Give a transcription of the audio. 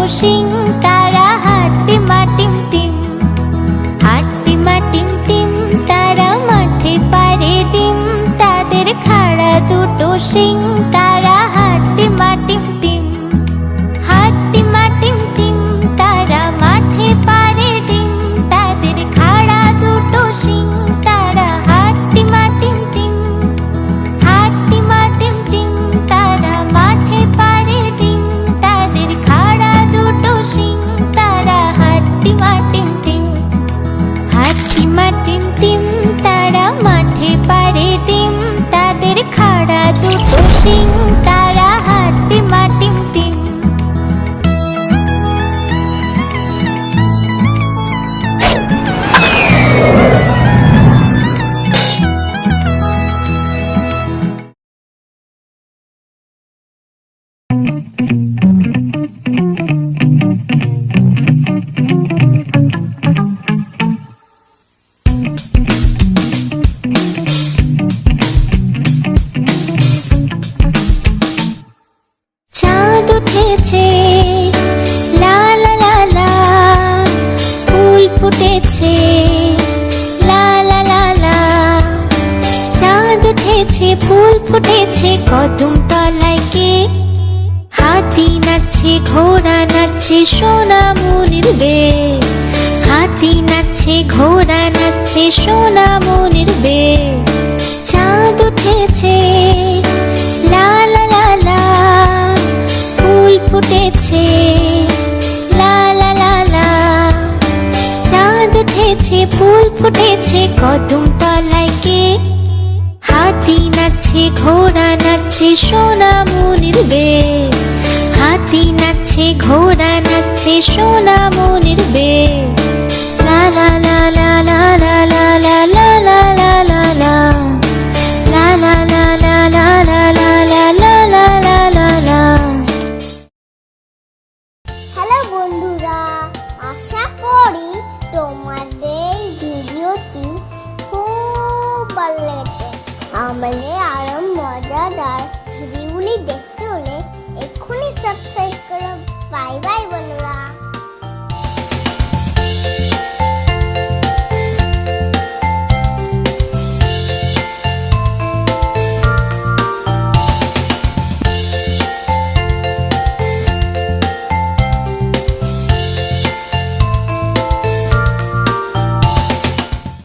শিং, তারা হাট্টিমা team team. হাট্টিমা team team, তারা মাঠে পারে ডিম, তাদের খাড়া দুটো শিং, তারা হাট্টিমা টিম টিম। হাট্টিমা টিম টিম, তারা মাঠে পারে ডিম, তাদের খাড়া দুটো শিং, তারা হাট্টিমা টিম টিম। হাট্টিমা টিম টিম, তারা মাঠে পারে ডিম, তাদের খাড়া দুটো শিং, তারা হাট্টিমা টিম টিম। হাট্টিমা টিম টিম, তারা মাঠে পারে ডিম, তাদের খাড়া দুটো শিং, তারা হাট্টিমা টিম টিম। চাঁদ উঠেছে, লা লা লা লা, ফুল ফুটেছে, লা লা লা লা। চাঁদ উঠেছে, ফুল ফুটেছে, কদম তলায় কে? হাতি নাচছে, ঘোড়া নাচছে, সোনামণির বে। হাতি নাচছে, ঘোড়া নাচছে, সোনামণির বে। চাঁদ উঠেছে, লা লা লা লা, ফুল ফুটেছে, লা লা লা লা। চাঁদ উঠেছে, ফুল ফুটেছে, কদম তলায় কে? হাতি নাচছে, ঘোড়া নাচছে, সোনামণির বে। হাতি নাচছে, ঘোড়া নাচছে, সোনামণির বে। লা লা লা লা লা লা লা লা লা লা লা লা লা। লা লা লা লা লা লা লা লা লা লা লা লা লা। হ্যালো বন্ধুরা, আশা করি তোমাদের ভিডিওটি খুব ভালো লেগেছে। আমাদের